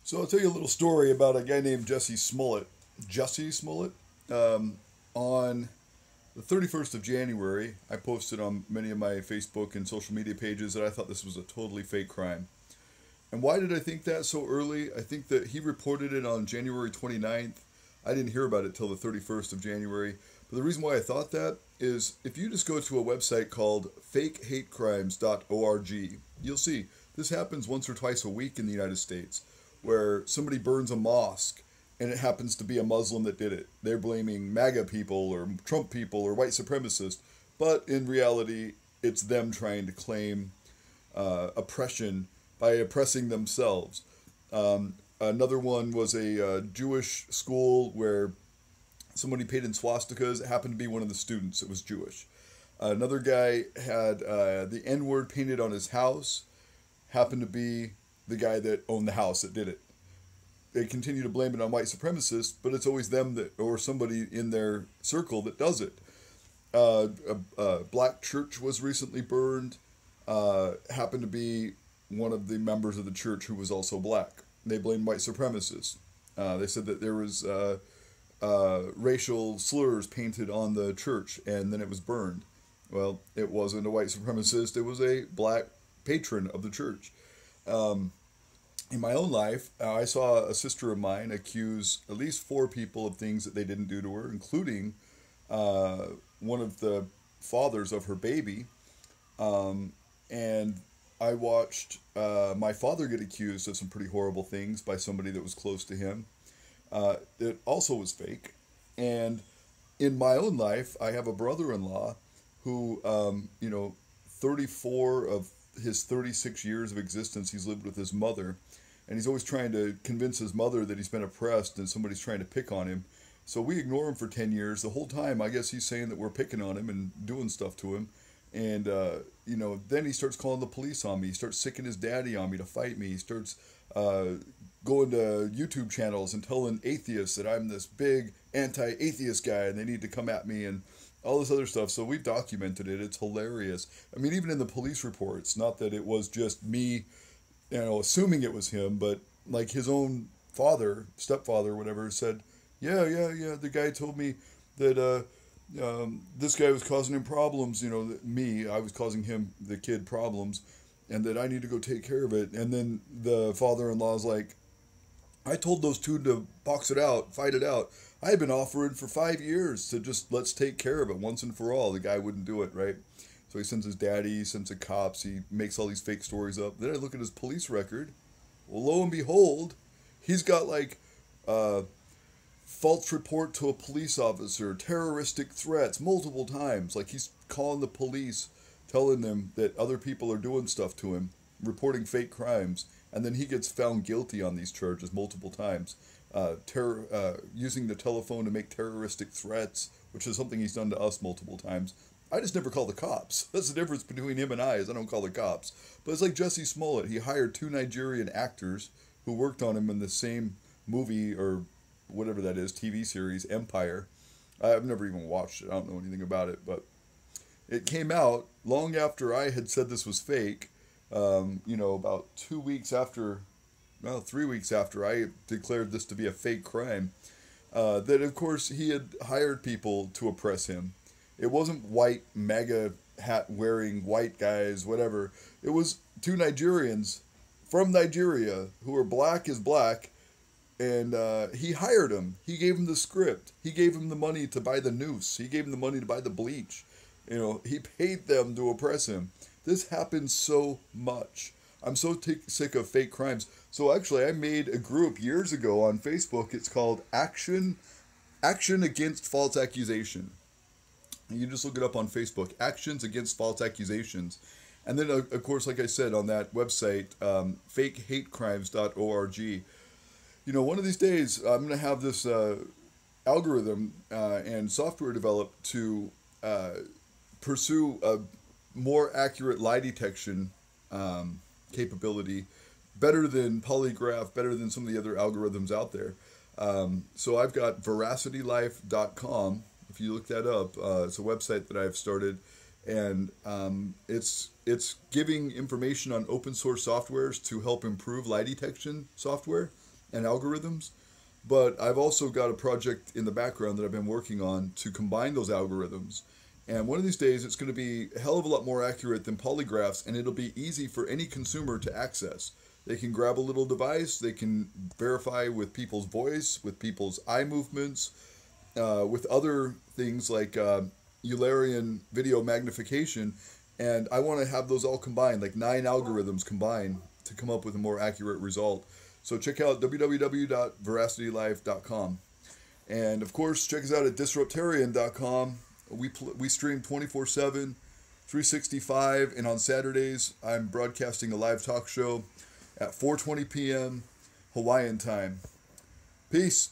So I'll tell you a little story about a guy named Jussie Smollett. Jussie Smollett. On the 31st of January, I posted on many of my Facebook and social media pages that I thought this was a totally fake crime. And why did I think that so early? I think that he reported it on January 29th. I didn't hear about it till the 31st of January. But the reason why I thought that is if you just go to a website called fakehatecrimes.org, you'll see this happens once or twice a week in the United States, where somebody burns a mosque and it happens to be a Muslim that did it. They're blaming MAGA people or Trump people or white supremacists, but in reality, it's them trying to claim oppression by oppressing themselves. Another one was a Jewish school where somebody paid in swastikas. It happened to be one of the students. It was Jewish. Another guy had the N-word painted on his house. Happened to be the guy that owned the house that did it. They continue to blame it on white supremacists, but it's always them that, or somebody in their circle that does it. A black church was recently burned. Happened to be one of the members of the church who was also black. They blamed white supremacists. They said that there was racial slurs painted on the church, and then it was burned. Well, it wasn't a white supremacist. It was a black patron of the church. In my own life, I saw a sister of mine accuse at least 4 people of things that they didn't do to her, including one of the fathers of her baby. And I watched my father get accused of some pretty horrible things by somebody that was close to him. It also was fake. And in my own life, I have a brother-in-law who, 34 of his 36 years of existence, he's lived with his mother. And he's always trying to convince his mother that he's been oppressed and somebody's trying to pick on him. So we ignore him for 10 years. The whole time, I guess he's saying that we're picking on him and doing stuff to him. And, then he starts calling the police on me. He starts sicking his daddy on me to fight me. He starts going to YouTube channels and telling atheists that I'm this big anti-atheist guy and they need to come at me and all this other stuff. So we've documented it. It's hilarious. I mean, even in the police reports, not that it was just me, assuming it was him, but like his own father, stepfather, whatever, said, yeah, the guy told me that this guy was causing him problems, I was causing him, the kid, problems, and that I need to go take care of it. And then the father-in-law's like, I told those two to box it out, fight it out. I had been offering for 5 years to just let's take care of it once and for all. The guy wouldn't do it, right? So he sends his daddy, he sends the cops, he makes all these fake stories up. Then I look at his police record. Well, lo and behold, he's got false report to a police officer, terroristic threats multiple times. Like he's calling the police, telling them that other people are doing stuff to him, reporting fake crimes. And then he gets found guilty on these charges multiple times. Using the telephone to make terroristic threats, which is something he's done to us multiple times. I just never call the cops. That's the difference between him and I, is I don't call the cops. But it's like Jussie Smollett. He hired 2 Nigerian actors who worked on him in the same movie or whatever that is, TV series, Empire. I've never even watched it. I don't know anything about it. But it came out long after I had said this was fake. About 2 weeks after, 3 weeks after I declared this to be a fake crime. That, of course, he had hired people to oppress him. It wasn't white MAGA hat wearing white guys, whatever. It was 2 Nigerians from Nigeria who were black as black, and he hired them. He gave them the script. He gave them the money to buy the noose. He gave them the money to buy the bleach. He paid them to oppress him. This happens so much. I'm so sick of fake crimes. So actually, I made a group years ago on Facebook. It's called Action Against False Accusation. You just look it up on Facebook, Actions Against False Accusations. And then, of course, like I said, on that website, fakehatecrimes.org, one of these days, I'm going to have this algorithm and software developed to pursue a more accurate lie detection capability, better than polygraph, better than some of the other algorithms out there. So I've got veracitylife.com. If you look that up, it's a website that I've started, and it's giving information on open source softwares to help improve lie detection software. and algorithms. But I've also got a project in the background that I've been working on to combine those algorithms. And one of these days, it's going to be a hell of a lot more accurate than polygraphs, and it'll be easy for any consumer to access. They can grab a little device, they can verify with people's voice, with people's eye movements, with other things like Eulerian video magnification. And I want to have those all combined, like 9 algorithms combined to come up with a more accurate result. So check out www.veracitylife.com. And of course, check us out at disruptarian.com. We stream 24/7, 365, and on Saturdays, I'm broadcasting a live talk show at 4:20 p.m. Hawaiian time. Peace.